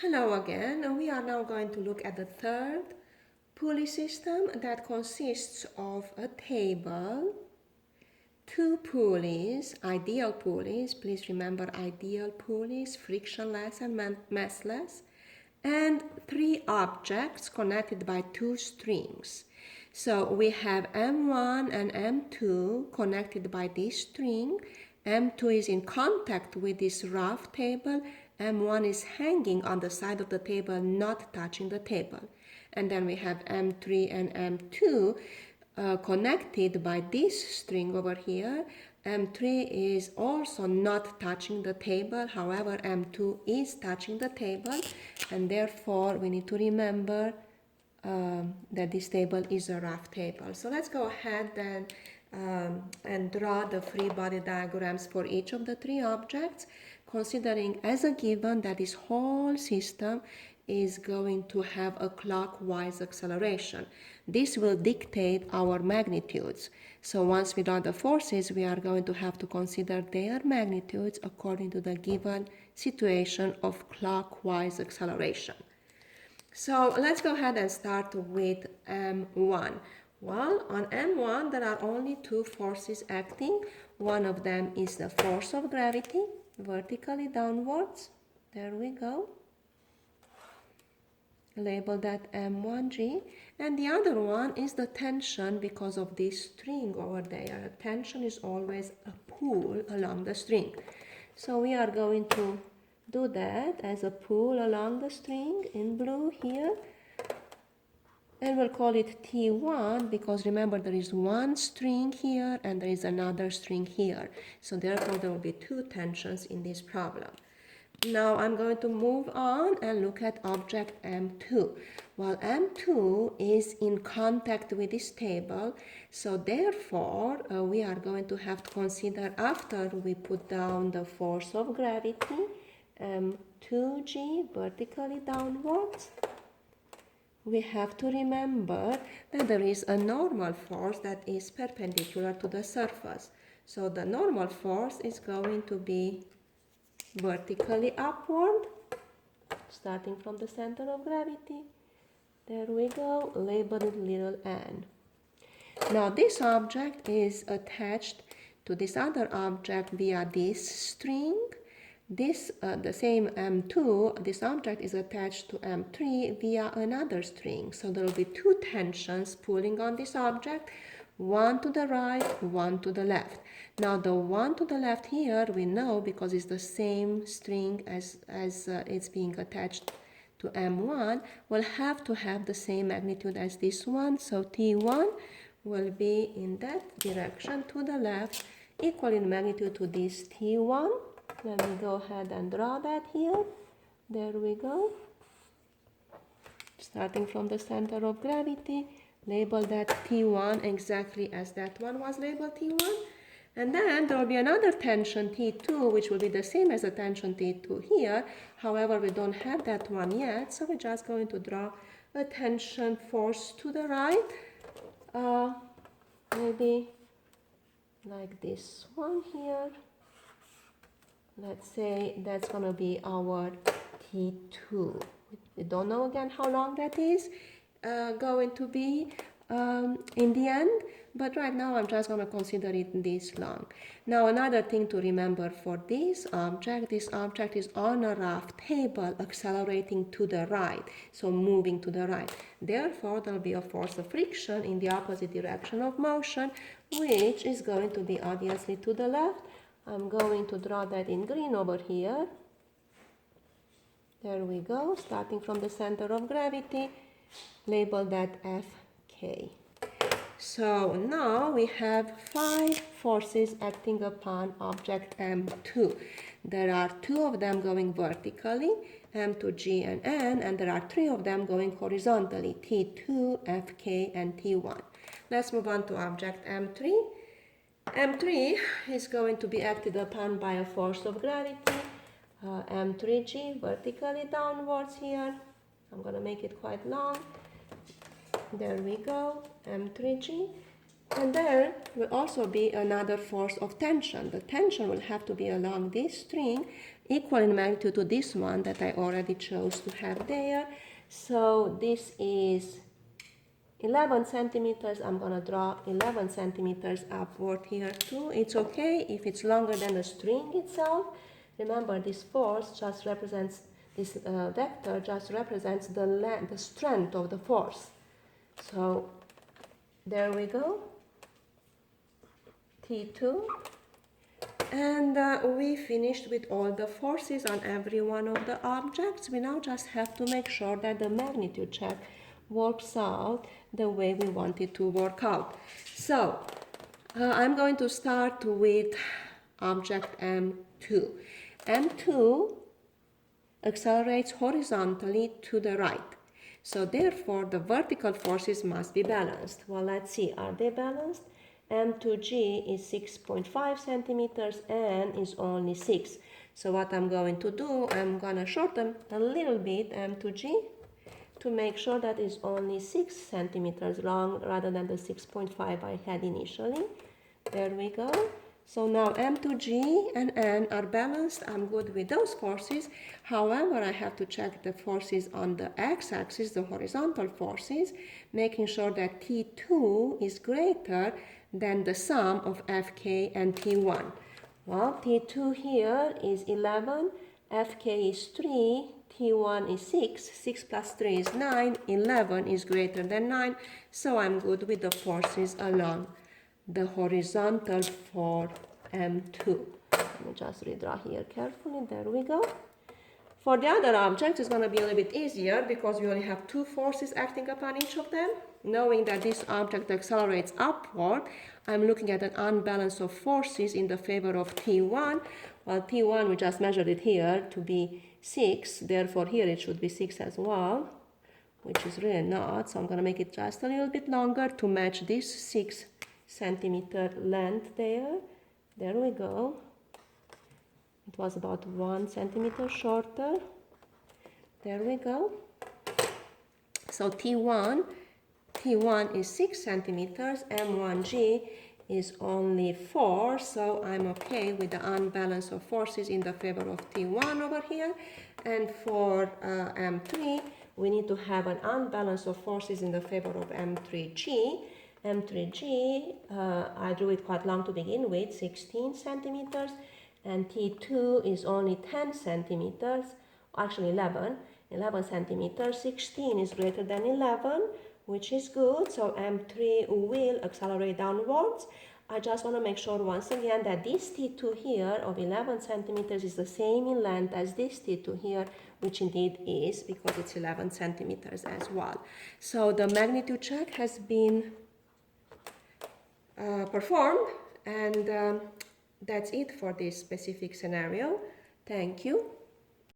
Hello again. We are now going to look at the third pulley system that consists of a table, two pulleys, ideal pulleys, please remember ideal pulleys, frictionless and massless, and three objects connected by two strings. So we have M1 and M2 connected by this string. M2 is in contact with this rough table. M1 is hanging on the side of the table, not touching the table. And then we have M3 and M2 connected by this string over here. M3 is also not touching the table, however M2 is touching the table, and therefore we need to remember that this table is a rough table. So let's go ahead and draw the free body diagrams for each of the three objects, considering as a given that this whole system is going to have a clockwise acceleration. This will dictate our magnitudes. So once we draw the forces, we are going to have to consider their magnitudes according to the given situation of clockwise acceleration. So let's go ahead and start with M1. Well, on M1 there are only two forces acting. One of them is the force of gravity, vertically downwards. There we go. Label that M1G. And the other one is the tension because of this string over there. Tension is always a pull along the string. So we are going to do that as a pull along the string in blue here. And we'll call it T1 because remember there is one string here and there is another string here. So therefore there will be two tensions in this problem. Now I'm going to move on and look at object M2. Well, M2 is in contact with this table, so therefore we are going to have to consider, after we put down the force of gravity, M2G vertically downwards, we have to remember that there is a normal force that is perpendicular to the surface. So the normal force is going to be vertically upward, starting from the center of gravity. There we go, label it little n. Now this object is attached to this other object via this string. This, the same M2, this object is attached to M3 via another string. So there will be two tensions pulling on this object, one to the right, one to the left. Now the one to the left here we know because it's the same string as it's being attached to M1, will have to have the same magnitude as this one. So T1 will be in that direction to the left, equal in magnitude to this T1. Let me go ahead and draw that here. There we go. Starting from the center of gravity, label that T1 exactly as that one was labeled T1. And then there will be another tension T2, which will be the same as the tension T2 here. However, we don't have that one yet, so we're just going to draw a tension force to the right. Maybe like this one here. Let's say that's going to be our T2. We don't know again how long that is going to be in the end, but right now I'm just going to consider it this long. Now another thing to remember for this object is on a rough table accelerating to the right, so moving to the right. Therefore there will be a force of friction in the opposite direction of motion, which is going to be obviously to the left. I'm going to draw that in green over here. There we go, starting from the center of gravity, label that Fk. So now we have 5 forces acting upon object M2. There are 2 of them going vertically, M2, G, and N, and there are 3 of them going horizontally, T2, Fk, and T1. Let's move on to object M3. M3 is going to be acted upon by a force of gravity, M3G vertically downwards here. I'm going to make it quite long. There we go, M3G. And there will also be another force of tension. The tension will have to be along this string, equal in magnitude to this one that I already chose to have there. So this is 11 centimeters. I'm going to draw 11 centimeters upward here too. It's okay if it's longer than the string itself. Remember, this force just represents, this vector just represents the strength of the force. So there we go, T2. And we finished with all the forces on every one of the objects. We now just have to make sure that the magnitude check works out the way we want it to work out. So I'm going to start with object M2. M2 accelerates horizontally to the right. So therefore the vertical forces must be balanced. Well, let's see, are they balanced? M2G is 6.5 centimeters and is only 6. So what I'm going to do, I'm going to shorten a little bit M2G to make sure that it's only 6 centimeters long rather than the 6.5 I had initially. There we go. So now M2G and N are balanced. I'm good with those forces. However, I have to check the forces on the x-axis, the horizontal forces, making sure that T2 is greater than the sum of Fk and T1. Well, T2 here is 11, Fk is 3, T1 is 6, 6 plus 3 is 9, 11 is greater than 9, so I'm good with the forces along the horizontal for M2. Let me just redraw here carefully, there we go. For the other objects, it's going to be a little bit easier because we only have two forces acting upon each of them. Knowing that this object accelerates upward, I'm looking at an unbalance of forces in the favor of T1. Well, T1, we just measured it here to be 6, therefore here it should be 6 as well, which is really not. So I'm going to make it just a little bit longer to match this 6 centimeter length there. There we go. It was about 1 centimeter shorter. There we go. So T1 is 6 centimeters, M1G is only 4, so I'm okay with the unbalance of forces in the favor of T1 over here. And for M3, we need to have an unbalance of forces in the favor of M3G. M3G, I drew it quite long to begin with, 16 centimeters, and T2 is only 10 centimeters, actually 11 centimeters. 16 is greater than 11, which is good, so M3 will accelerate downwards. I just want to make sure once again that this T2 here of 11 centimeters is the same in length as this T2 here, which indeed is, because it's 11 centimeters as well. So the magnitude check has been performed, and that's it for this specific scenario. Thank you.